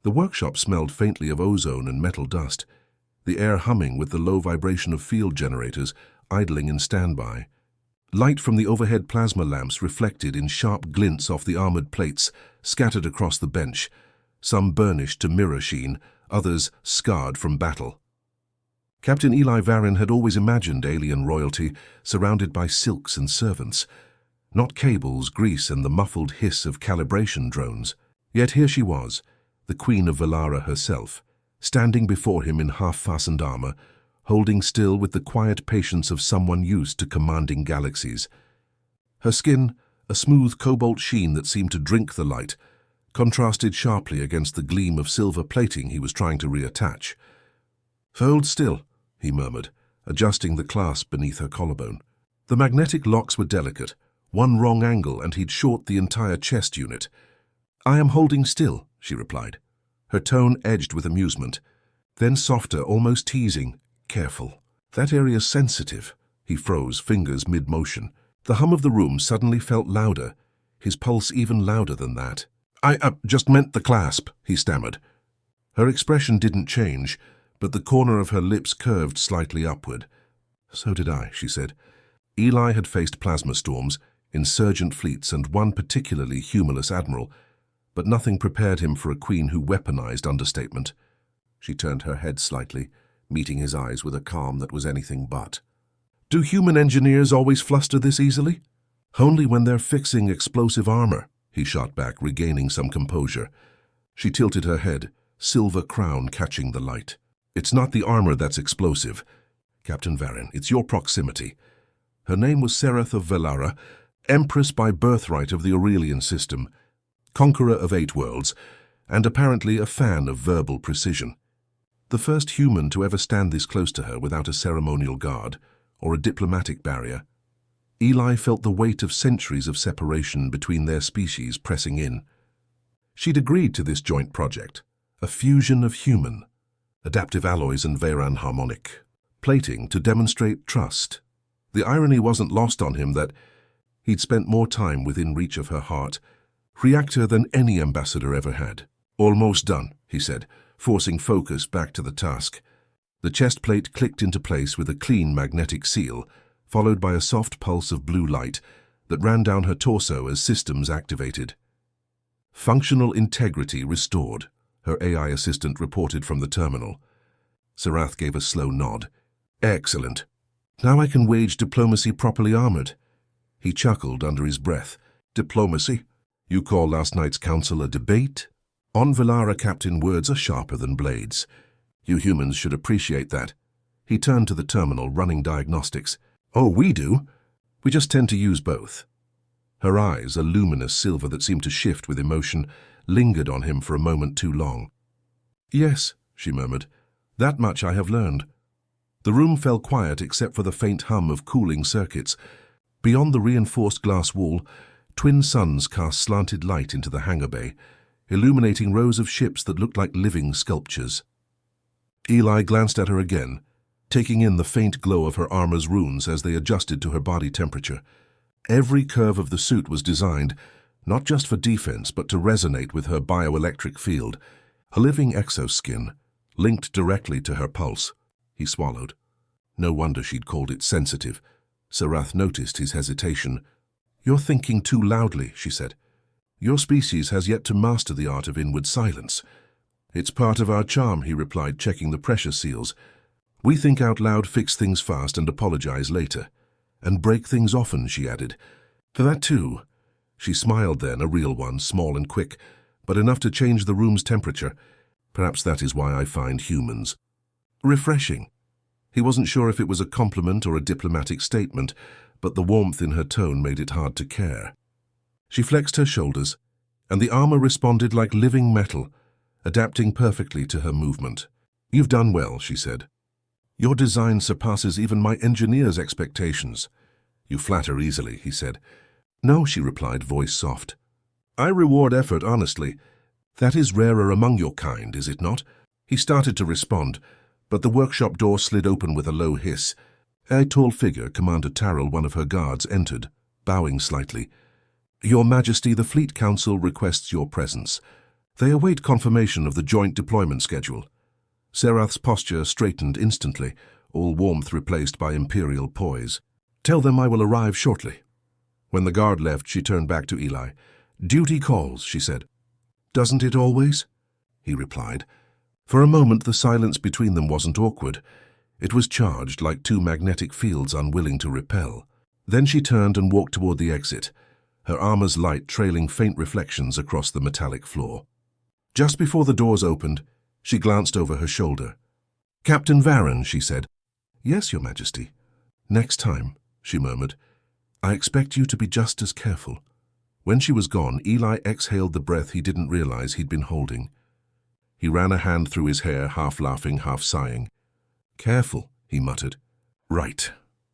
The workshop smelled faintly of ozone and metal dust, the air humming with the low vibration of field generators idling in standby. Light from the overhead plasma lamps reflected in sharp glints off the armored plates scattered across the bench, some burnished to mirror sheen, others scarred from battle. Captain Eli Varin had always imagined alien royalty surrounded by silks and servants, not cables, grease, and the muffled hiss of calibration drones. Yet here she was, the Queen of Velara herself, standing before him in half-fastened armor, holding still with the quiet patience of someone used to commanding galaxies. Her skin, a smooth cobalt sheen that seemed to drink the light, contrasted sharply against the gleam of silver plating he was trying to reattach. "Hold still," he murmured, adjusting the clasp beneath her collarbone. The magnetic locks were delicate. One wrong angle and he'd short the entire chest unit. "I am holding still," she replied, her tone edged with amusement, then softer, almost teasing. "Careful. That area's sensitive." He froze, fingers mid-motion. The hum of the room suddenly felt louder, his pulse even louder than that. I just meant the clasp," he stammered. Her expression didn't change, but the corner of her lips curved slightly upward. "So did I," she said. Eli had faced plasma storms, insurgent fleets, and one particularly humorless admiral, but nothing prepared him for a queen who weaponized understatement. She turned her head slightly, meeting his eyes with a calm that was anything but. "Do human engineers always fluster this easily?" "Only when they're fixing explosive armor," he shot back, regaining some composure. She tilted her head, silver crown catching the light. "It's not the armor that's explosive, Captain Varin. It's your proximity." Her name was Sereth of Velara, Empress by birthright of the Aurelian system, conqueror of 8 worlds, and apparently a fan of verbal precision. The first human to ever stand this close to her without a ceremonial guard or a diplomatic barrier. Eli felt the weight of centuries of separation between their species pressing in. She'd agreed to this joint project, a fusion of human, adaptive alloys and Veyran harmonic, plating to demonstrate trust. The irony wasn't lost on him that he'd spent more time within reach of her heart, reactor than any ambassador ever had. "Almost done," he said, forcing focus back to the task. The chest plate clicked into place with a clean magnetic seal, followed by a soft pulse of blue light that ran down her torso as systems activated. "Functional integrity restored," her AI assistant reported from the terminal. Sarath gave a slow nod. "Excellent. Now I can wage diplomacy properly armored." He chuckled under his breath. "Diplomacy? You call last night's council a debate?" On Velara, Captain, words are sharper than blades. You humans should appreciate that. He turned to the terminal, running diagnostics. "Oh, we do. We just tend to use both." Her eyes, a luminous silver that seemed to shift with emotion, lingered on him for a moment too long. "Yes," she murmured. "That much I have learned." The room fell quiet except for the faint hum of cooling circuits. Beyond the reinforced glass wall, twin suns cast slanted light into the hangar bay, illuminating rows of ships that looked like living sculptures. Eli glanced at her again, taking in the faint glow of her armor's runes as they adjusted to her body temperature. Every curve of the suit was designed, not just for defense, but to resonate with her bioelectric field, a living exoskin, linked directly to her pulse. He swallowed. No wonder she'd called it sensitive. Sarath noticed his hesitation. "You're thinking too loudly," she said. "Your species has yet to master the art of inward silence." "It's part of our charm," he replied, checking the pressure seals. "We think out loud, fix things fast, and apologize later. And break things often," she added. "For that too." She smiled then, a real one, small and quick, but enough to change the room's temperature. "Perhaps that is why I find humans refreshing." He wasn't sure if it was a compliment or a diplomatic statement, but the warmth in her tone made it hard to care. She flexed her shoulders, and the armor responded like living metal, adapting perfectly to her movement. "You've done well," she said. "Your design surpasses even my engineer's expectations." "You flatter easily," he said. "No," she replied, voice soft. "I reward effort honestly. That is rarer among your kind, is it not?" He started to respond, but the workshop door slid open with a low hiss. A tall figure, Commander Tarrell, one of her guards, entered, bowing slightly. "Your Majesty, the Fleet Council requests your presence." They await confirmation of the joint deployment schedule. Serath's posture straightened instantly, all warmth replaced by imperial poise. Tell them I will arrive shortly. When the guard left, she turned back to Eli. Duty calls, she said. Doesn't it always? He replied. For a moment, the silence between them wasn't awkward. It was charged like two magnetic fields unwilling to repel. Then she turned and walked toward the exit, her armor's light trailing faint reflections across the metallic floor. Just before the doors opened, she glanced over her shoulder. Captain Varren, she said. Yes, Your Majesty. Next time, she murmured. I expect you to be just as careful. When she was gone, Eli exhaled the breath he didn't realize he'd been holding. He ran a hand through his hair, half laughing, half sighing. Careful, he muttered. Right.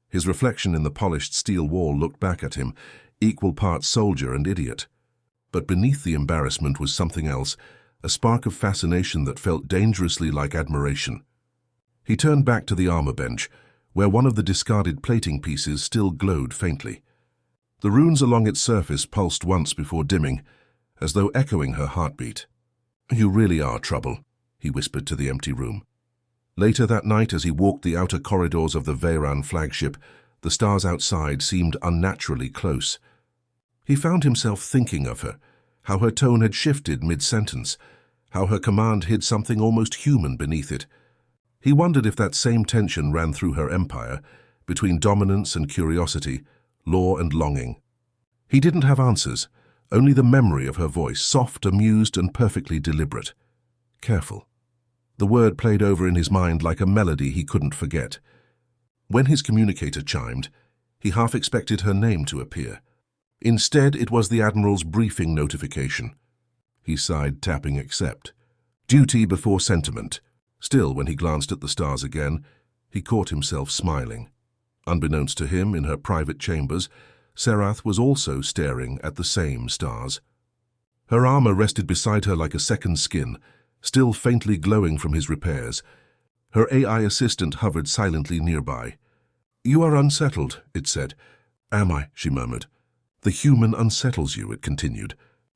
His reflection in the polished steel wall looked back at him, equal parts soldier and idiot. But beneath the embarrassment was something else, a spark of fascination that felt dangerously like admiration. He turned back to the armor bench, where one of the discarded plating pieces still glowed faintly. The runes along its surface pulsed once before dimming, as though echoing her heartbeat. You really are trouble, he whispered to the empty room. Later that night, as he walked the outer corridors of the Veyran flagship, the stars outside seemed unnaturally close. He found himself thinking of her, how her tone had shifted mid-sentence, how her command hid something almost human beneath it. He wondered if that same tension ran through her empire, between dominance and curiosity, law and longing. He didn't have answers, only the memory of her voice, soft, amused, and perfectly deliberate. Careful. The word played over in his mind like a melody he couldn't forget. When his communicator chimed, he half expected her name to appear. Instead, it was the Admiral's briefing notification. He sighed, tapping accept. Duty before sentiment. Still, when he glanced at the stars again, he caught himself smiling. Unbeknownst to him, in her private chambers, Serath was also staring at the same stars. Her armor rested beside her like a second skin, still faintly glowing from his repairs. Her AI assistant hovered silently nearby. You are unsettled, it said. Am I? She murmured. The human unsettles you, it continued.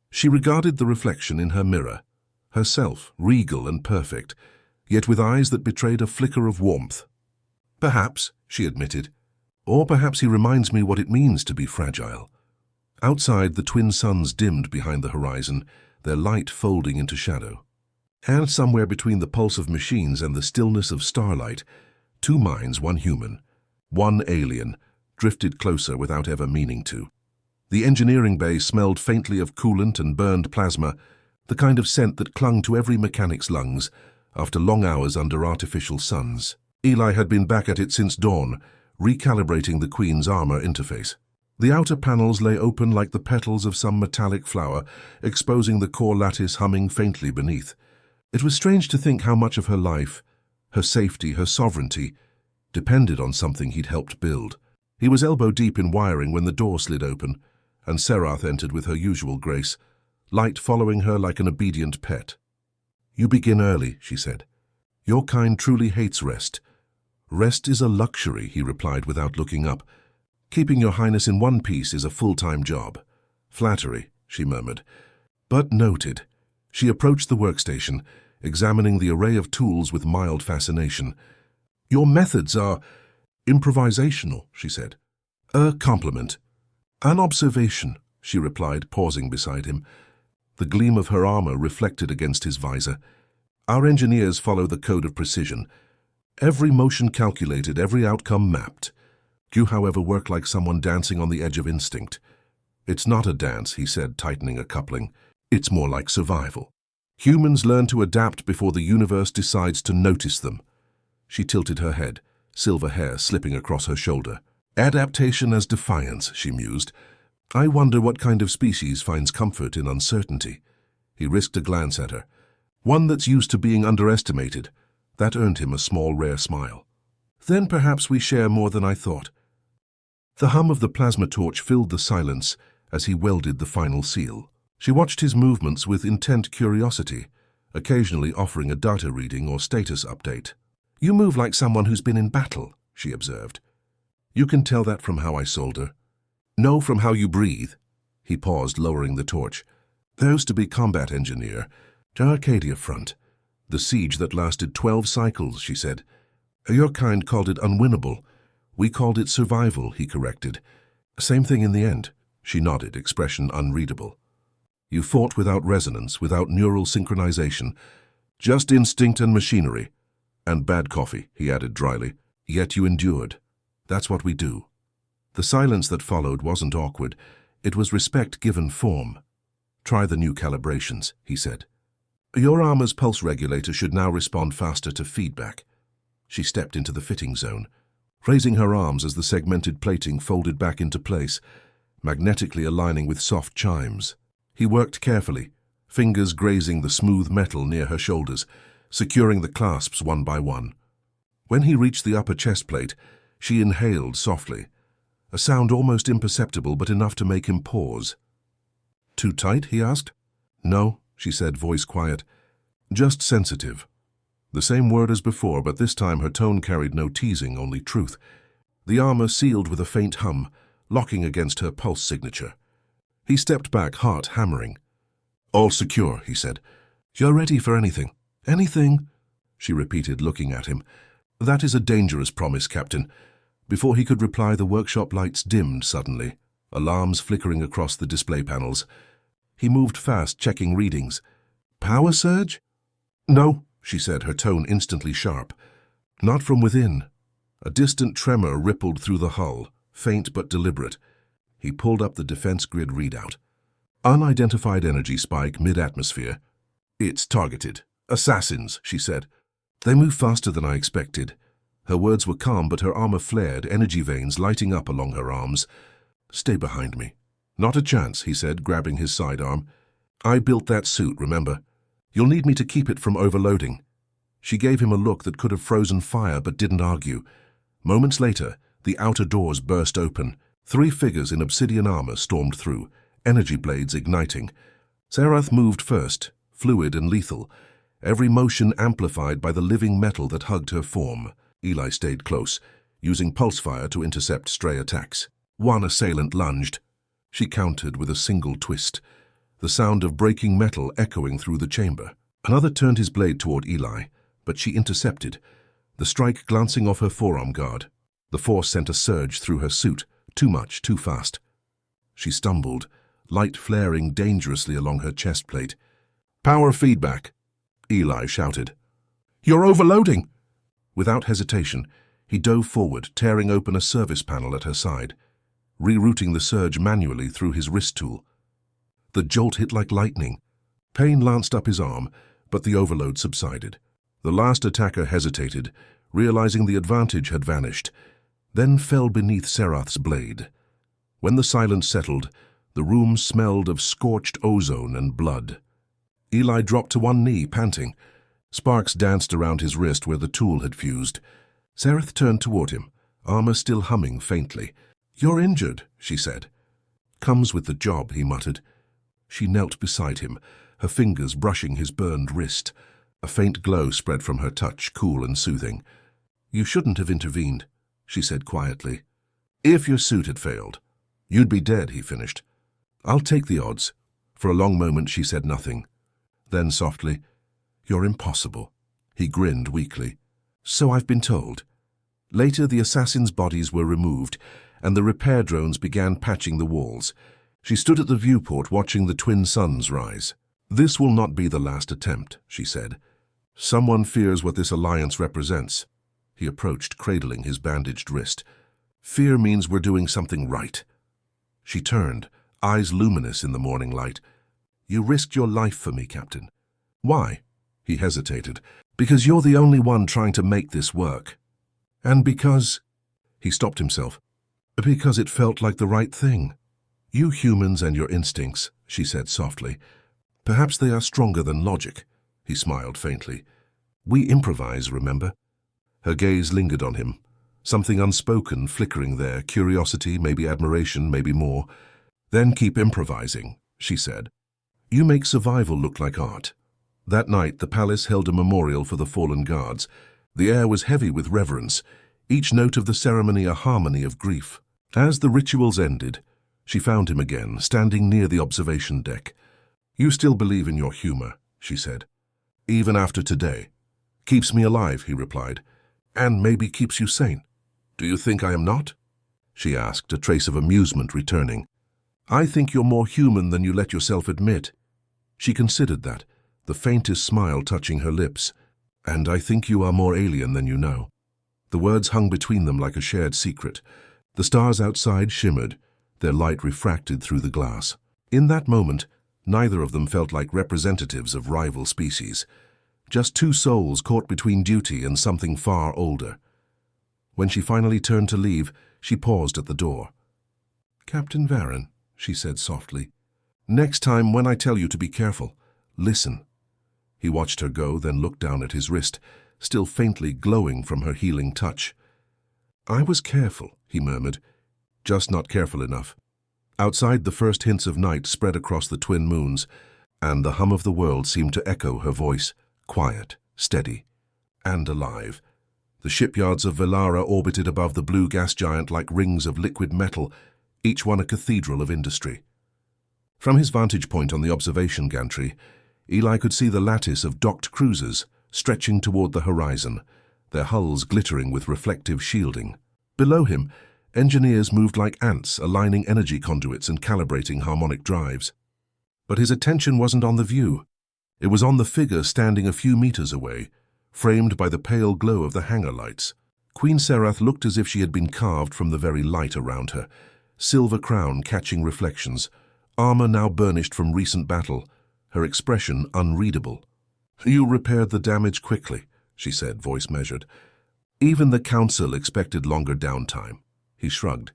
She regarded the reflection in her mirror, herself regal and perfect, yet with eyes that betrayed a flicker of warmth. Perhaps, she admitted. Or perhaps he reminds me what it means to be fragile. Outside, the twin suns dimmed behind the horizon, their light folding into shadow. And somewhere between the pulse of machines and the stillness of starlight, two minds, one human, one alien, drifted closer without ever meaning to. The engineering bay smelled faintly of coolant and burned plasma, the kind of scent that clung to every mechanic's lungs after long hours under artificial suns. Eli had been back at it since dawn, recalibrating the Queen's armor interface. The outer panels lay open like the petals of some metallic flower, exposing the core lattice humming faintly beneath. It was strange to think how much of her life, her safety, her sovereignty, depended on something he'd helped build. He was elbow-deep in wiring when the door slid open, and Serath entered with her usual grace, light following her like an obedient pet. You begin early, she said. Your kind truly hates rest. Rest is a luxury, he replied without looking up. Keeping your highness in one piece is a full-time job. Flattery, she murmured. But noted. She approached the workstation, examining the array of tools with mild fascination. Your methods are improvisational, she said. A compliment. An observation, she replied, pausing beside him. The gleam of her armor reflected against his visor. Our engineers follow the code of precision. Every motion calculated, every outcome mapped. You, however, work like someone dancing on the edge of instinct. It's not a dance, he said, tightening a coupling. It's more like survival. Humans learn to adapt before the universe decides to notice them. She tilted her head, silver hair slipping across her shoulder. Adaptation as defiance, she mused. I wonder what kind of species finds comfort in uncertainty. He risked a glance at her. One that's used to being underestimated. That earned him a small, rare smile. Then perhaps we share more than I thought. The hum of the plasma torch filled the silence as he welded the final seal. She watched his movements with intent curiosity, occasionally offering a data reading or status update. You move like someone who's been in battle, she observed. You can tell that from how I solder. No, from how you breathe. He paused, lowering the torch. There's to be combat engineer, To Arcadia Front. The siege that lasted 12 cycles, she said. Your kind called it unwinnable. We called it survival, he corrected. Same thing in the end. She nodded, expression unreadable. You fought without resonance, without neural synchronization. Just instinct and machinery. And bad coffee, he added dryly. Yet you endured. That's what we do. The silence that followed wasn't awkward. It was respect given form. Try the new calibrations, he said. Your armor's pulse regulator should now respond faster to feedback. She stepped into the fitting zone, raising her arms as the segmented plating folded back into place, magnetically aligning with soft chimes. He worked carefully, fingers grazing the smooth metal near her shoulders, securing the clasps one by one. When he reached the upper chest plate, she inhaled softly, a sound almost imperceptible but enough to make him pause. Too tight, he asked. No, she said, voice quiet. Just sensitive. The same word as before, but this time her tone carried no teasing, only truth. The armor sealed with a faint hum, locking against her pulse signature. He stepped back, heart hammering. All secure, he said. You're ready for anything. Anything? She repeated, looking at him. That is a dangerous promise, Captain. Before he could reply, the workshop lights dimmed suddenly, alarms flickering across the display panels. He moved fast, checking readings. Power surge? No, she said, her tone instantly sharp. Not from within. A distant tremor rippled through the hull, faint but deliberate. He pulled up the defense grid readout. Unidentified energy spike mid-atmosphere. It's targeted. Assassins, she said. They move faster than I expected. Her words were calm, but her armor flared, energy veins lighting up along her arms. Stay behind me. Not a chance, he said, grabbing his sidearm. I built that suit, remember? You'll need me to keep it from overloading. She gave him a look that could have frozen fire but didn't argue. Moments later, the outer doors burst open. 3 figures in obsidian armor stormed through, energy blades igniting. Sarath moved first, fluid and lethal, every motion amplified by the living metal that hugged her form. Eli stayed close, using pulse fire to intercept stray attacks. One assailant lunged. She countered with a single twist, the sound of breaking metal echoing through the chamber. Another turned his blade toward Eli, but she intercepted, the strike glancing off her forearm guard. The force sent a surge through her suit, too much, too fast. She stumbled, light flaring dangerously along her chest plate. Power feedback, Eli shouted. You're overloading! Without hesitation, he dove forward, tearing open a service panel at her side, rerouting the surge manually through his wrist tool. The jolt hit like lightning. Pain lanced up his arm, but the overload subsided. The last attacker hesitated, realizing the advantage had vanished, then fell beneath Sarath's blade. When the silence settled, the room smelled of scorched ozone and blood. Eli dropped to one knee, panting. Sparks danced around his wrist where the tool had fused. Sarath turned toward him, armor still humming faintly. You're injured, she said. Comes with the job, he muttered. She knelt beside him, her fingers brushing his burned wrist. A faint glow spread from her touch, cool and soothing. You shouldn't have intervened, she said quietly. If your suit had failed, you'd be dead, he finished. I'll take the odds. For a long moment she said nothing. Then softly, You're impossible. He grinned weakly. So I've been told. Later the assassins' bodies were removed, and the repair drones began patching the walls. She stood at the viewport watching the twin suns rise. This will not be the last attempt, she said. Someone fears what this alliance represents. He approached, cradling his bandaged wrist. Fear means we're doing something right. She turned, eyes luminous in the morning light. You risked your life for me, Captain. Why? He hesitated. Because you're the only one trying to make this work. And because... He stopped himself. Because it felt like the right thing. You humans and your instincts, she said softly. Perhaps they are stronger than logic. He smiled faintly. We improvise, remember? Her gaze lingered on him. Something unspoken flickering there, curiosity, maybe admiration, maybe more. Then keep improvising, she said. You make survival look like art. That night, the palace held a memorial for the fallen guards. The air was heavy with reverence, each note of the ceremony a harmony of grief. As the rituals ended, she found him again, standing near the observation deck. You still believe in your humor, she said. Even after today. Keeps me alive, he replied. And maybe keeps you sane. Do you think I am not? She asked, a trace of amusement returning. I think you're more human than you let yourself admit. She considered that, the faintest smile touching her lips. And I think you are more alien than you know. The words hung between them like a shared secret. The stars outside shimmered, their light refracted through the glass. In that moment, neither of them felt like representatives of rival species. Just two souls caught between duty and something far older. When she finally turned to leave, she paused at the door. Captain Varren, she said softly, next time when I tell you to be careful, listen. He watched her go, then looked down at his wrist, still faintly glowing from her healing touch. I was careful, he murmured, just not careful enough. Outside, the first hints of night spread across the twin moons, and the hum of the world seemed to echo her voice, quiet, steady, and alive. The shipyards of Velara orbited above the blue gas giant like rings of liquid metal, each one a cathedral of industry. From his vantage point on the observation gantry, Eli could see the lattice of docked cruisers stretching toward the horizon, their hulls glittering with reflective shielding. Below him, engineers moved like ants, aligning energy conduits and calibrating harmonic drives. But his attention wasn't on the view. It was on the figure standing a few meters away, framed by the pale glow of the hangar lights. Queen Serath looked as if she had been carved from the very light around her, silver crown catching reflections, armor now burnished from recent battle, her expression unreadable. You repaired the damage quickly, she said, voice measured. Even the council expected longer downtime. He shrugged.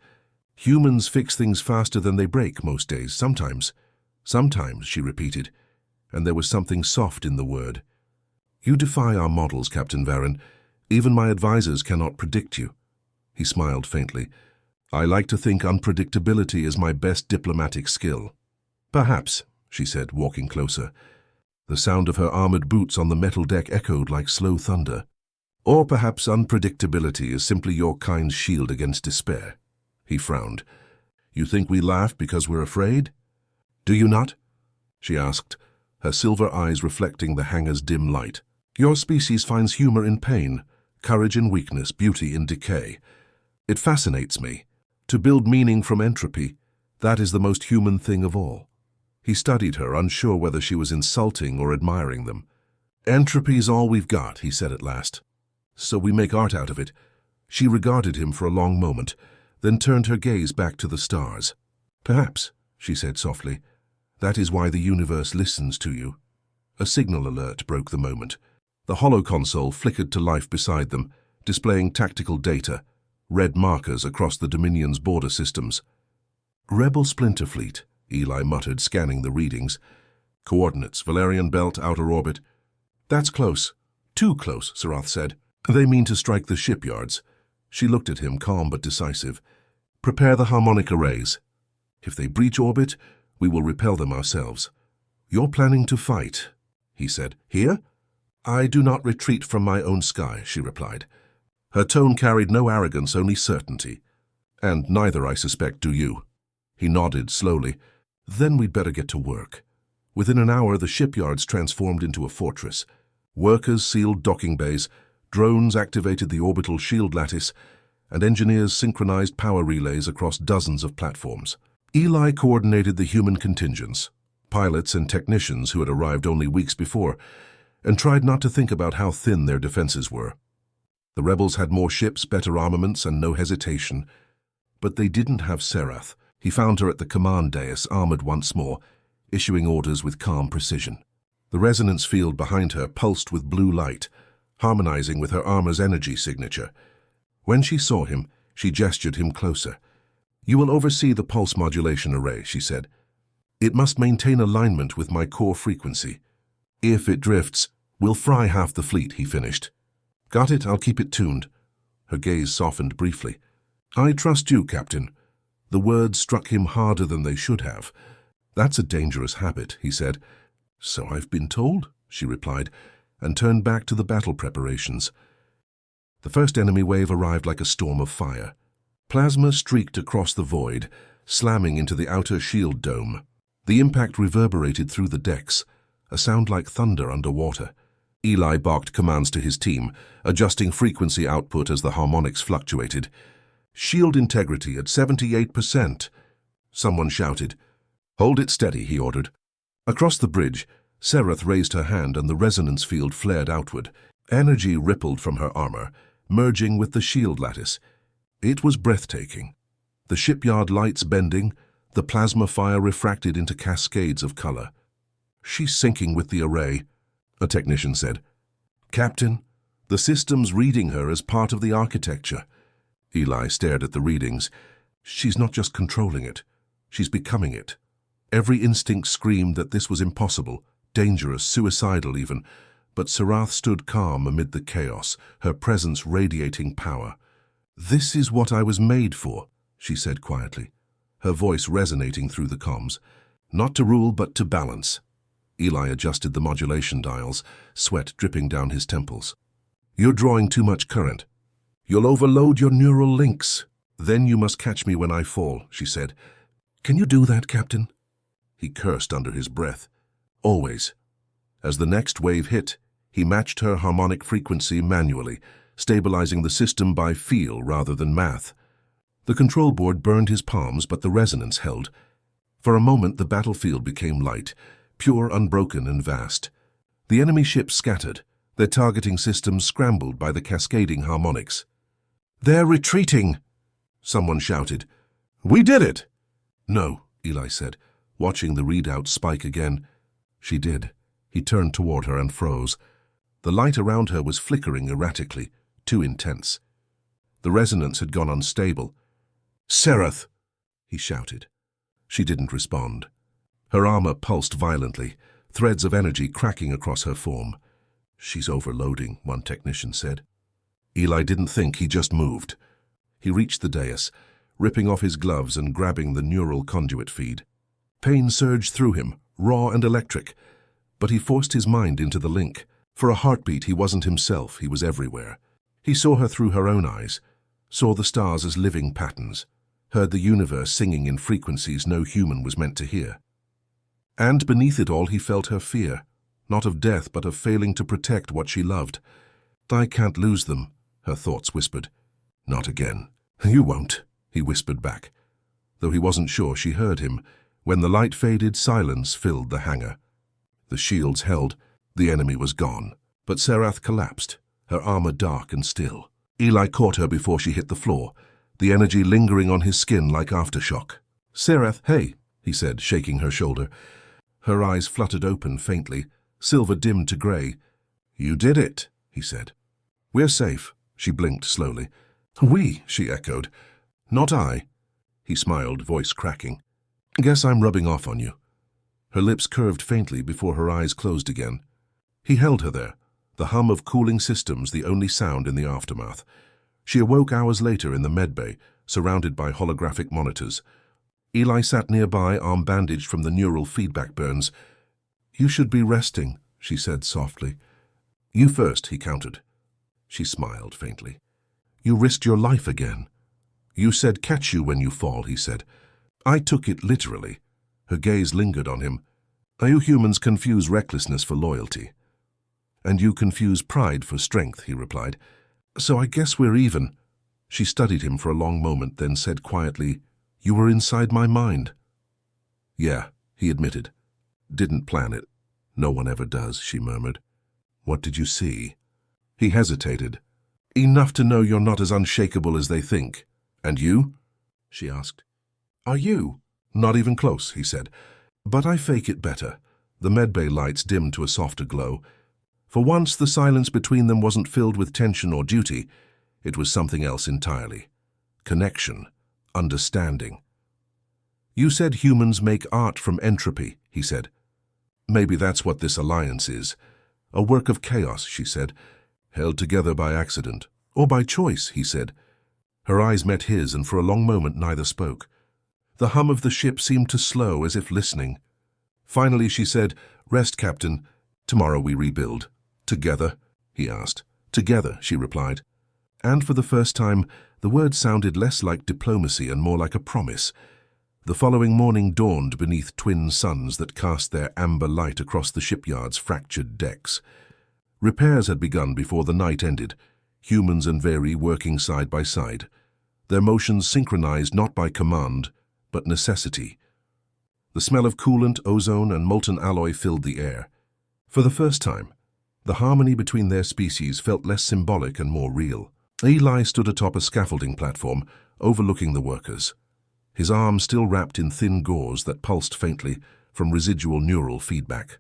Humans fix things faster than they break most days, sometimes. Sometimes, she repeated, and there was something soft in the word. You defy our models, Captain Varren. Even my advisors cannot predict you. He smiled faintly. I like to think unpredictability is my best diplomatic skill. Perhaps, she said, walking closer. The sound of her armored boots on the metal deck echoed like slow thunder. Or perhaps unpredictability is simply your kind's shield against despair. He frowned. You think we laugh because we're afraid? Do you not? She asked, her silver eyes reflecting the hangar's dim light. Your species finds humor in pain, courage in weakness, beauty in decay. It fascinates me. To build meaning from entropy, that is the most human thing of all. He studied her, unsure whether she was insulting or admiring them. Entropy's all we've got, he said at last. So we make art out of it. She regarded him for a long moment, then turned her gaze back to the stars. Perhaps, she said softly, that is why the universe listens to you. A signal alert broke the moment. The holoconsole flickered to life beside them, displaying tactical data, red markers across the Dominion's border systems. Rebel splinter fleet, Eli muttered, scanning the readings. Coordinates, Valerian belt, outer orbit. That's close. Too close, Serath said. They mean to strike the shipyards. She looked at him, calm but decisive. Prepare the harmonic arrays. If they breach orbit, we will repel them ourselves. You're planning to fight, he said. Here? I do not retreat from my own sky, she replied. Her tone carried no arrogance, only certainty. And neither, I suspect, do you. He nodded slowly. Then we'd better get to work. Within an hour, the shipyards transformed into a fortress. Workers sealed docking bays, drones activated the orbital shield lattice, and engineers synchronized power relays across dozens of platforms. Eli coordinated the human contingents, pilots and technicians who had arrived only weeks before, and tried not to think about how thin their defenses were. The rebels had more ships, better armaments, and no hesitation. But they didn't have Serath. He found her at the command dais, armored once more, issuing orders with calm precision. The resonance field behind her pulsed with blue light, harmonizing with her armor's energy signature. When she saw him, she gestured him closer. You will oversee the pulse modulation array, she said. It must maintain alignment with my core frequency. If it drifts, we'll fry half the fleet, he finished. Got it, I'll keep it tuned. Her gaze softened briefly. I trust you, Captain. The words struck him harder than they should have. That's a dangerous habit, he said. So I've been told, she replied, and turned back to the battle preparations. The first enemy wave arrived like a storm of fire. Plasma streaked across the void, slamming into the outer shield dome. The impact reverberated through the decks, a sound like thunder underwater. Eli barked commands to his team, adjusting frequency output as the harmonics fluctuated. "Shield integrity at 78%. Someone shouted. "Hold it steady," he ordered. Across the bridge, Sereth raised her hand and the resonance field flared outward. Energy rippled from her armor, merging with the shield lattice. It was breathtaking. The shipyard lights bending, the plasma fire refracted into cascades of color. "She's syncing with the array," a technician said. "Captain, the system's reading her as part of the architecture." Eli stared at the readings. "She's not just controlling it, she's becoming it." Every instinct screamed that this was impossible, dangerous, suicidal even, but Sarath stood calm amid the chaos, her presence radiating power. "This is what I was made for," she said quietly, her voice resonating through the comms. "Not to rule, but to balance." Eli adjusted the modulation dials, sweat dripping down his temples. "You're drawing too much current. You'll overload your neural links. Then you must catch me when I fall," she said. "Can you do that, Captain?" He cursed under his breath. "Always." As the next wave hit, he matched her harmonic frequency manually, stabilizing the system by feel rather than math. The control board burned his palms, but the resonance held. For a moment, the battlefield became light, pure, unbroken, and vast. The enemy ships scattered, their targeting systems scrambled by the cascading harmonics. "They're retreating!" someone shouted. "We did it!" "No," Eli said, watching the readout spike again. She did. He turned toward her and froze. The light around her was flickering erratically, too intense. The resonance had gone unstable. "Sereth!" he shouted. She didn't respond. Her armor pulsed violently, threads of energy cracking across her form. "She's overloading," one technician said. Eli didn't think, he just moved. He reached the dais, ripping off his gloves and grabbing the neural conduit feed. Pain surged through him, raw and electric, but he forced his mind into the link. For a heartbeat, he wasn't himself, he was everywhere. He saw her through her own eyes, saw the stars as living patterns, heard the universe singing in frequencies no human was meant to hear. And beneath it all, he felt her fear, not of death, but of failing to protect what she loved. "I can't lose them," her thoughts whispered. "Not again." "You won't," he whispered back. Though he wasn't sure she heard him, when the light faded, silence filled the hangar. The shields held, the enemy was gone, but Sarath collapsed, her armor dark and still. Eli caught her before she hit the floor, the energy lingering on his skin like aftershock. "Sarath, hey," he said, shaking her shoulder. Her eyes fluttered open faintly, silver dimmed to gray. "You did it," he said. "We're safe," she blinked slowly. "We," she echoed. "Not I." He smiled, voice cracking. "Guess I'm rubbing off on you." Her lips curved faintly before her eyes closed again. He held her there, the hum of cooling systems the only sound in the aftermath. She awoke hours later in the medbay, surrounded by holographic monitors. Eli sat nearby, arm bandaged from the neural feedback burns. "You should be resting," she said softly. "You first," he countered. She smiled faintly. "You risked your life again." "You said catch you when you fall," he said. "I took it literally." Her gaze lingered on him. "You humans confuse recklessness for loyalty." "And you confuse pride for strength," he replied. "So I guess we're even." She studied him for a long moment, then said quietly, "You were inside my mind." "Yeah," he admitted. "Didn't plan it. No one ever does," she murmured. "What did you see?" He hesitated. "Enough to know you're not as unshakable as they think." "And you?" she asked. "Are you?" "Not even close," he said. "But I fake it better." The medbay lights dimmed to a softer glow. For once, the silence between them wasn't filled with tension or duty. It was something else entirely. Connection. Understanding. "You said humans make art from entropy," he said. "Maybe that's what this alliance is. A work of chaos," she said. "Held together by accident. Or by choice," he said. Her eyes met his, and for a long moment neither spoke. The hum of the ship seemed to slow, as if listening. Finally she said, "Rest, Captain. Tomorrow we rebuild." "Together?" he asked. "Together," she replied. And for the first time, the words sounded less like diplomacy and more like a promise. The following morning dawned beneath twin suns that cast their amber light across the shipyard's fractured decks. Repairs had begun before the night ended, humans and Veri working side by side, their motions synchronized not by command, but necessity. The smell of coolant, ozone, and molten alloy filled the air. For the first time, the harmony between their species felt less symbolic and more real. Eli stood atop a scaffolding platform, overlooking the workers, his arm still wrapped in thin gauze that pulsed faintly from residual neural feedback.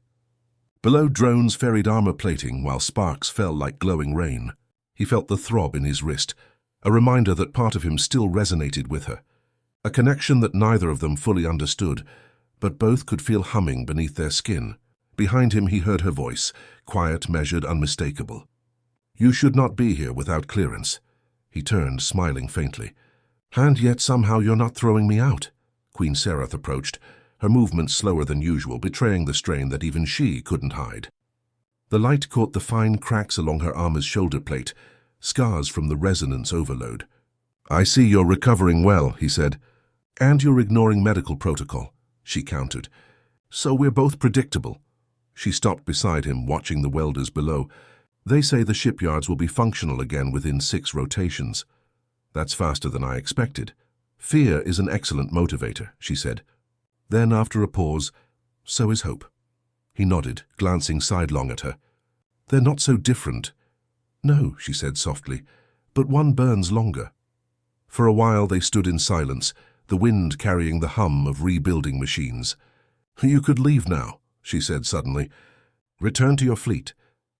Below, drones ferried armor plating while sparks fell like glowing rain. He felt the throb in his wrist, a reminder that part of him still resonated with her, a connection that neither of them fully understood, but both could feel humming beneath their skin. Behind him he heard her voice, quiet, measured, unmistakable. "You should not be here without clearance." He turned, smiling faintly. "And yet somehow you're not throwing me out." Queen Serath approached, her movements slower than usual, betraying the strain that even she couldn't hide. The light caught the fine cracks along her armor's shoulder plate, scars from the resonance overload. "I see you're recovering well," he said. "And you're ignoring medical protocol," she countered. "So we're both predictable." She stopped beside him, watching the welders below. "They say the shipyards will be functional again within 6 rotations. That's faster than I expected. Fear is an excellent motivator," she said. Then, after a pause, "So is hope." He nodded, glancing sidelong at her. "They're not so different." "No," she said softly, "but one burns longer." For a while they stood in silence, the wind carrying the hum of rebuilding machines. "You could leave now," she said suddenly. "Return to your fleet.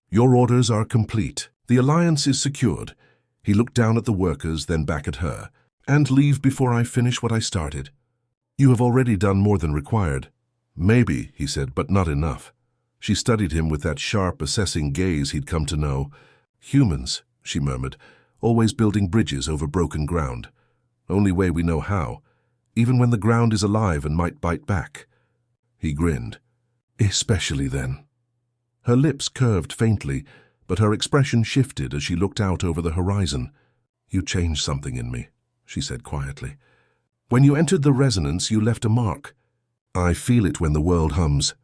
Your orders are complete. The alliance is secured." He looked down at the workers, then back at her. "And leave before I finish what I started." "You have already done more than required." "Maybe," he said, "but not enough." She studied him with that sharp, assessing gaze he'd come to know. "Humans," she murmured, "always building bridges over broken ground. Only way we know how, even when the ground is alive and might bite back." He grinned. "Especially then." Her lips curved faintly, but her expression shifted as she looked out over the horizon. "You changed something in me," she said quietly. "When you entered the resonance, you left a mark. I feel it when the world hums.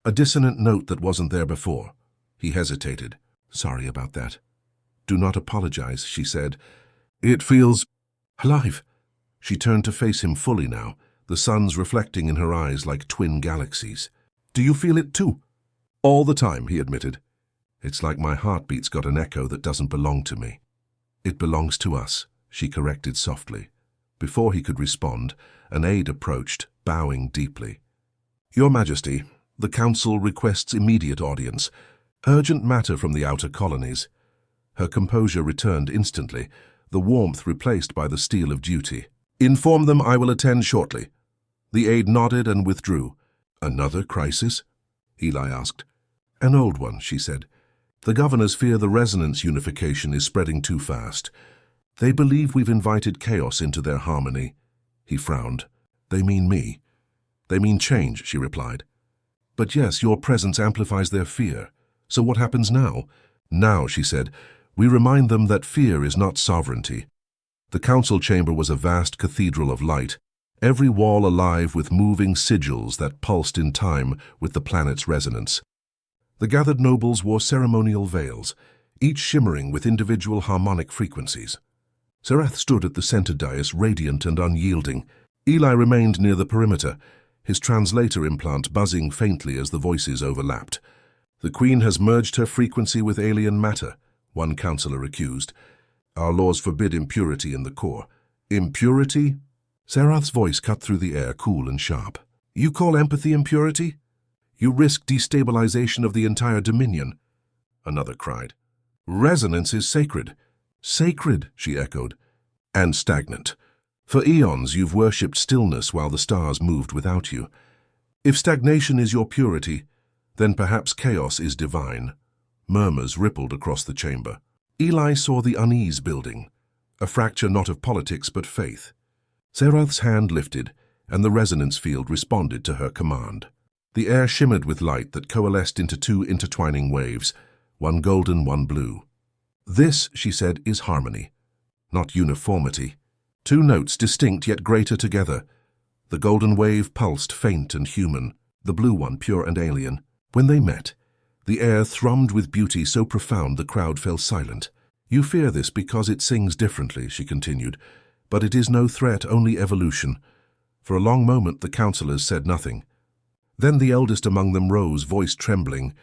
A dissonant note that wasn't there before." He hesitated. "Sorry about that." "Do not apologize," she said. "It feels alive." She turned to face him fully now, the suns reflecting in her eyes like twin galaxies. "Do you feel it too?" "All the time," he admitted. "It's like my heartbeat's got an echo that doesn't belong to me." "It belongs to us," she corrected softly. Before he could respond, an aide approached, bowing deeply. "Your Majesty, the Council requests immediate audience. Urgent matter from the outer colonies." Her composure returned instantly, the warmth replaced by the steel of duty. "Inform them I will attend shortly." The aide nodded and withdrew. "Another crisis?" Eli asked. "An old one," she said. "The governors fear the resonance unification is spreading too fast. They believe we've invited chaos into their harmony." He frowned. "They mean me." "They mean change," she replied. "But yes, your presence amplifies their fear. So what happens now?" "Now," she said, "we remind them that fear is not sovereignty." The council chamber was a vast cathedral of light, every wall alive with moving sigils that pulsed in time with the planet's resonance. The gathered nobles wore ceremonial veils, each shimmering with individual harmonic frequencies. Serath stood at the center dais, radiant and unyielding. Eli remained near the perimeter, his translator implant buzzing faintly as the voices overlapped. "The Queen has merged her frequency with alien matter," one counselor accused. "Our laws forbid impurity in the core." "Impurity?" Serath's voice cut through the air, cool and sharp. "You call empathy impurity? You risk destabilization of the entire Dominion." Another cried. "Resonance is sacred." "Sacred," she echoed. "And stagnant. For eons you've worshipped stillness while the stars moved without you. If stagnation is your purity, then perhaps chaos is divine." Murmurs rippled across the chamber. Eli saw the unease building, a fracture not of politics but faith. Serath's hand lifted, and the resonance field responded to her command. The air shimmered with light that coalesced into 2 intertwining waves, one golden, one blue. "This," she said, "is harmony, not uniformity. 2 notes distinct yet greater together. The golden wave pulsed faint and human, the blue one pure and alien. When they met, the air thrummed with beauty so profound the crowd fell silent. "You fear this because it sings differently," she continued, "but it is no threat, only evolution." For a long moment the councillors said nothing. Then the eldest among them rose, voice trembling.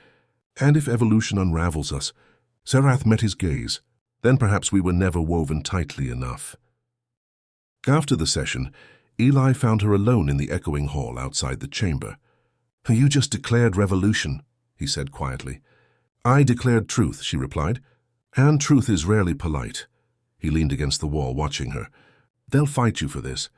"And if evolution unravels us?" Serath met his gaze. "Then perhaps we were never woven tightly enough." After the session, Eli found her alone in the echoing hall outside the chamber. "You just declared revolution," he said quietly. "I declared truth," she replied. "And truth is rarely polite." He leaned against the wall, watching her. "They'll fight you for this."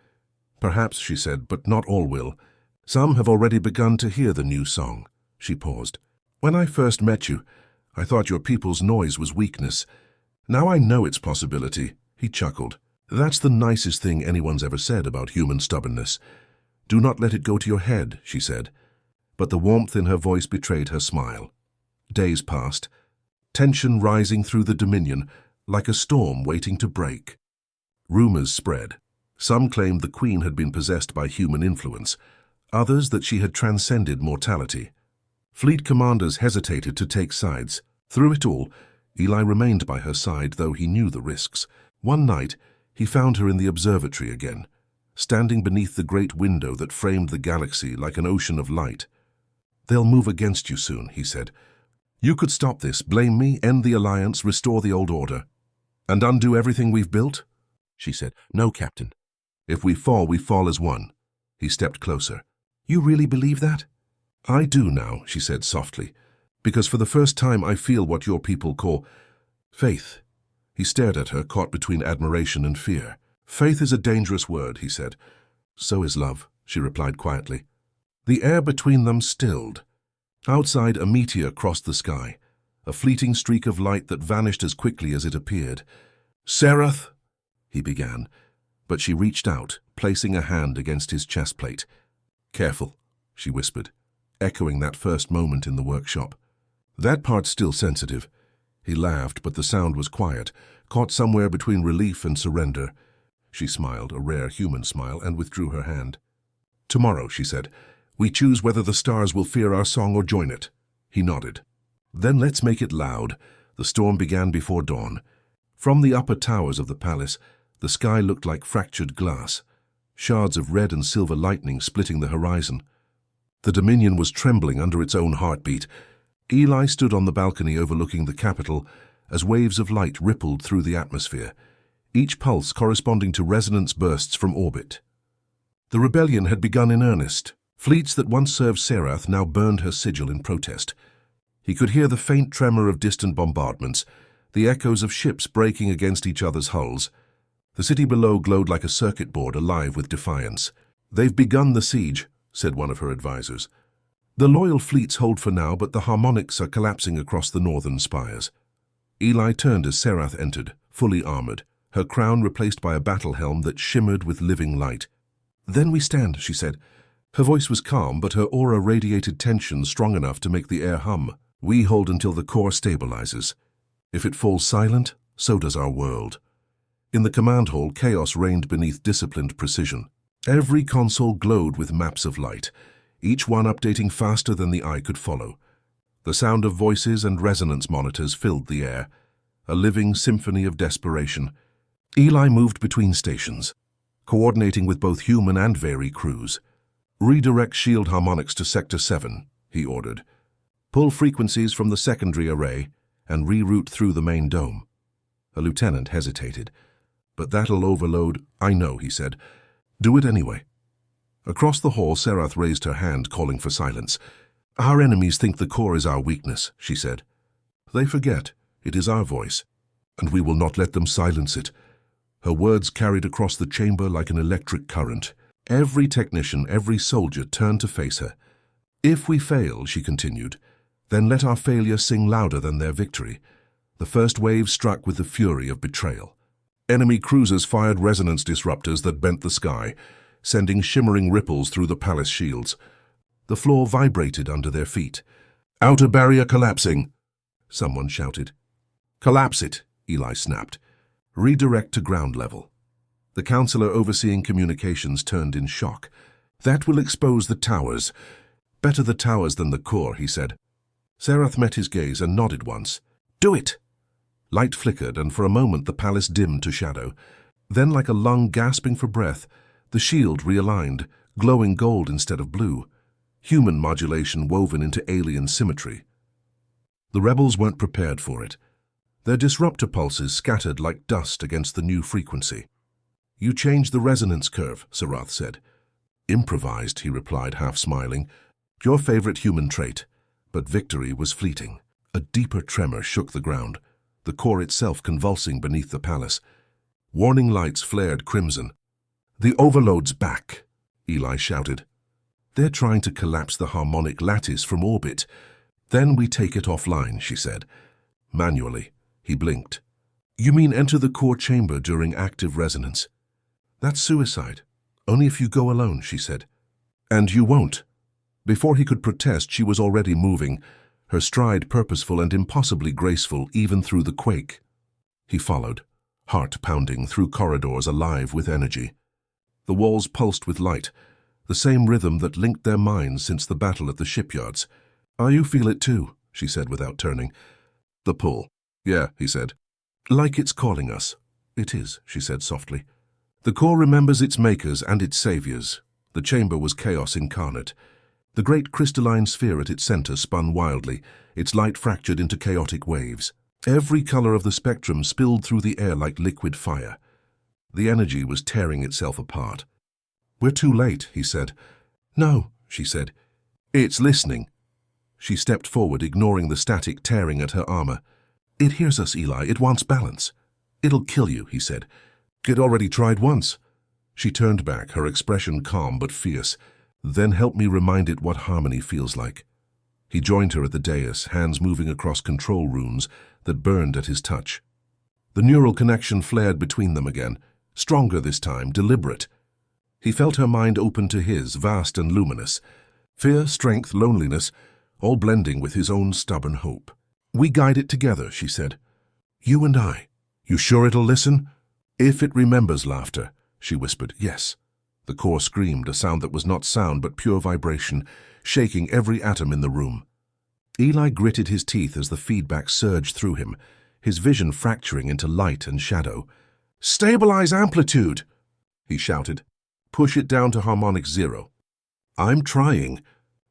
"Perhaps," she said, "but not all will. Some have already begun to hear the new song." She paused. "When I first met you, I thought your people's noise was weakness. Now I know its possibility." He chuckled. "That's the nicest thing anyone's ever said about human stubbornness." "Do not let it go to your head," she said. But the warmth in her voice betrayed her smile. Days passed, tension rising through the Dominion like a storm waiting to break. Rumors spread. Some claimed the Queen had been possessed by human influence, others that she had transcended mortality. Fleet commanders hesitated to take sides. Through it all, Eli remained by her side, though he knew the risks. One night, he found her in the observatory again, standing beneath the great window that framed the galaxy like an ocean of light. "They'll move against you soon," he said. "You could stop this, blame me, end the alliance, restore the old order." "And undo everything we've built?" She said. "No, Captain. If we fall as one." He stepped closer. "You really believe that?" "I do now," she said softly, "because for the first time I feel what your people call faith." He stared at her, caught between admiration and fear. "Faith is a dangerous word," he said. "So is love," she replied quietly. The air between them stilled. Outside, a meteor crossed the sky, a fleeting streak of light that vanished as quickly as it appeared. "Serath," he began, but she reached out, placing a hand against his chest plate. "Careful," she whispered, echoing that first moment in the workshop. "That part's still sensitive." He laughed, but the sound was quiet, caught somewhere between relief and surrender. She smiled, a rare human smile, and withdrew her hand. "Tomorrow," she said, "we choose whether the stars will fear our song or join it." He nodded. "Then let's make it loud." The storm began before dawn. From the upper towers of the palace, the sky looked like fractured glass, shards of red and silver lightning splitting the horizon. The Dominion was trembling under its own heartbeat. Eli stood on the balcony overlooking the capital as waves of light rippled through the atmosphere, each pulse corresponding to resonance bursts from orbit. The rebellion had begun in earnest. Fleets that once served Serath now burned her sigil in protest. He could hear the faint tremor of distant bombardments, the echoes of ships breaking against each other's hulls. The city below glowed like a circuit board alive with defiance. "They've begun the siege," said one of her advisors. "The loyal fleets hold for now, but the harmonics are collapsing across the northern spires." Eli turned as Serath entered, fully armored, her crown replaced by a battle helm that shimmered with living light. "Then we stand," she said. Her voice was calm, but her aura radiated tension strong enough to make the air hum. "We hold until the core stabilizes. If it falls silent, so does our world." In the command hall, chaos reigned beneath disciplined precision. Every console glowed with maps of light, each one updating faster than the eye could follow. The sound of voices and resonance monitors filled the air, a living symphony of desperation. Eli moved between stations, coordinating with both human and Veri crews. "Redirect shield harmonics to Sector 7, he ordered. "Pull frequencies from the secondary array and reroute through the main dome." A lieutenant hesitated. "But that'll overload—" "I know," he said. "Do it anyway." Across the hall, Serath raised her hand, calling for silence. "Our enemies think the core is our weakness," she said. "They forget it is our voice, and we will not let them silence it." Her words carried across the chamber like an electric current. Every technician, every soldier turned to face her. "If we fail," she continued, "then let our failure sing louder than their victory." The first wave struck with the fury of betrayal. Enemy cruisers fired resonance disruptors that bent the sky, sending shimmering ripples through the palace shields. The floor vibrated under their feet. "Outer barrier collapsing," someone shouted. "Collapse it," Eli snapped. "Redirect to ground level." The counselor overseeing communications turned in shock. That will expose the towers. Better the towers than the core, he said. Serath met his gaze and nodded once. Do it! Light flickered, and for a moment the palace dimmed to shadow. Then, like a lung gasping for breath, the shield realigned, glowing gold instead of blue. Human modulation woven into alien symmetry. The rebels weren't prepared for it. Their disruptor pulses scattered like dust against the new frequency. You changed the resonance curve, Serath said. Improvised, he replied, half smiling. Your favorite human trait. But victory was fleeting. A deeper tremor shook the ground, the core itself convulsing beneath the palace. Warning lights flared crimson. The overload's back, Eli shouted. They're trying to collapse the harmonic lattice from orbit. Then we take it offline, she said. Manually, he blinked. You mean enter the core chamber during active resonance? That's suicide. Only if you go alone, she said. And you won't. Before he could protest, she was already moving, her stride purposeful and impossibly graceful even through the quake. He followed, heart pounding through corridors alive with energy. The walls pulsed with light, the same rhythm that linked their minds since the battle at the shipyards. You feel it too, she said without turning. The pull. Yeah, he said. Like it's calling us. It is, she said softly. The core remembers its makers and its saviors. The chamber was chaos incarnate. The great crystalline sphere at its center spun wildly, its light fractured into chaotic waves. Every color of the spectrum spilled through the air like liquid fire. The energy was tearing itself apart. We're too late, he said. No, she said. It's listening. She stepped forward, ignoring the static tearing at her armor. It hears us, Eli. It wants balance. It'll kill you, he said. It already tried once. She turned back, her expression calm but fierce. Then help me remind it what harmony feels like. He joined her at the dais, hands moving across control runes that burned at his touch. The neural connection flared between them again, stronger this time, deliberate. He felt her mind open to his, vast and luminous. Fear, strength, loneliness, all blending with his own stubborn hope. We guide it together, she said. You and I. You sure it'll listen? If it remembers laughter, she whispered. Yes. The core screamed, a sound that was not sound but pure vibration, shaking every atom in the room. Eli gritted his teeth as the feedback surged through him, his vision fracturing into light and shadow. Stabilize amplitude, he shouted. Push it down to harmonic 0. I'm trying,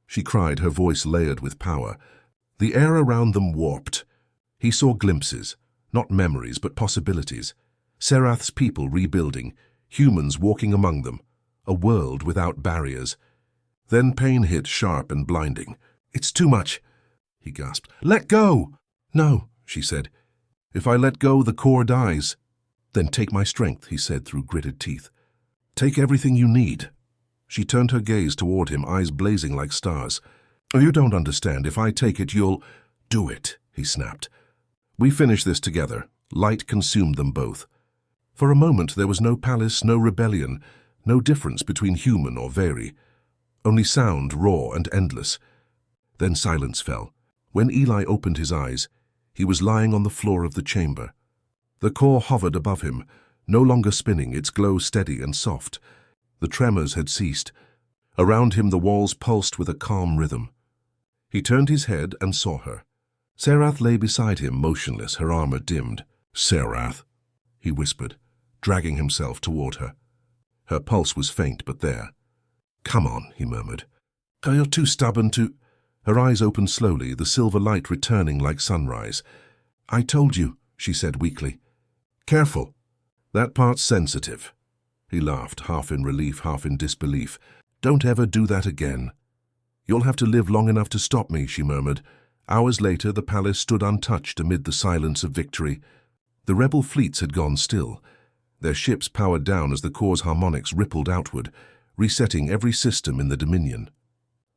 she cried, her voice layered with power. The air around them warped. He saw glimpses, not memories but possibilities. Serath's people rebuilding, humans walking among them, a world without barriers. Then pain hit sharp and blinding. It's too much, he gasped. Let go! No, she said. If I let go, the core dies. Then take my strength, he said through gritted teeth. Take everything you need. She turned her gaze toward him, eyes blazing like stars. You don't understand. If I take it, you'll... Do it, he snapped. We finish this together. Light consumed them both. For a moment there was no palace, no rebellion, no difference between human or Veri. Only sound, raw and endless. Then silence fell. When Eli opened his eyes, he was lying on the floor of the chamber. The core hovered above him, no longer spinning, its glow steady and soft. The tremors had ceased. Around him the walls pulsed with a calm rhythm. He turned his head and saw her. Serath lay beside him, motionless, her armor dimmed. Serath, he whispered, dragging himself toward her. Her pulse was faint, but there. Come on, he murmured. You're too stubborn to... Her eyes opened slowly, the silver light returning like sunrise. I told you, she said weakly. Careful. That part's sensitive. He laughed, half in relief, half in disbelief. Don't ever do that again. You'll have to live long enough to stop me, she murmured. Hours later, the palace stood untouched amid the silence of victory. The rebel fleets had gone still. Their ships powered down as the core's harmonics rippled outward, resetting every system in the Dominion.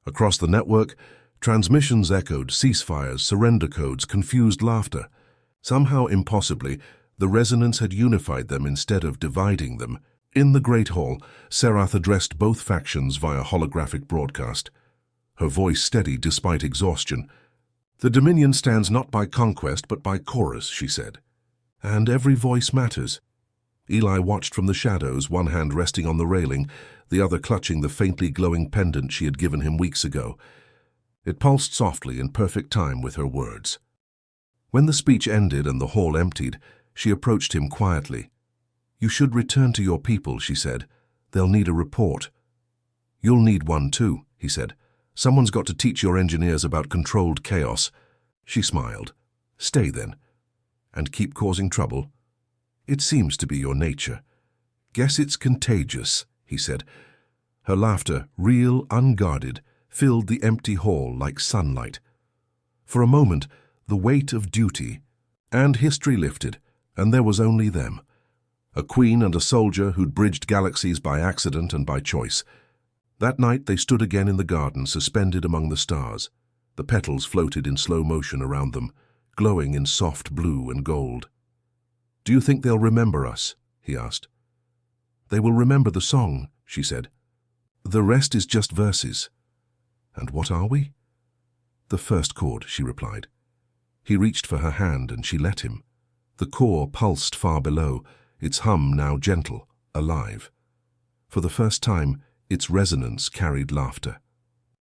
Across the network, transmissions echoed, ceasefires, surrender codes, confused laughter. Somehow, impossibly, the resonance had unified them instead of dividing them. In the Great Hall, Serath addressed both factions via holographic broadcast. Her voice steady despite exhaustion. The Dominion stands not by conquest but by chorus, she said. And every voice matters. Eli watched from the shadows, one hand resting on the railing, the other clutching the faintly glowing pendant she had given him weeks ago. It pulsed softly in perfect time with her words. When the speech ended and the hall emptied, she approached him quietly. "You should return to your people," she said. "They'll need a report." "You'll need one too," he said. "Someone's got to teach your engineers about controlled chaos." She smiled. "Stay then. And keep causing trouble? It seems to be your nature." "Guess it's contagious," he said. Her laughter, real, unguarded, filled the empty hall like sunlight. For a moment, the weight of duty and history lifted, and there was only them. A queen and a soldier who'd bridged galaxies by accident and by choice. That night they stood again in the garden, suspended among the stars. The petals floated in slow motion around them, glowing in soft blue and gold. "Do you think they'll remember us?" he asked. "They will remember the song," she said. "The rest is just verses." "And what are we?" "The first chord," she replied. He reached for her hand and she let him. The core pulsed far below, its hum now gentle, alive. For the first time, its resonance carried laughter.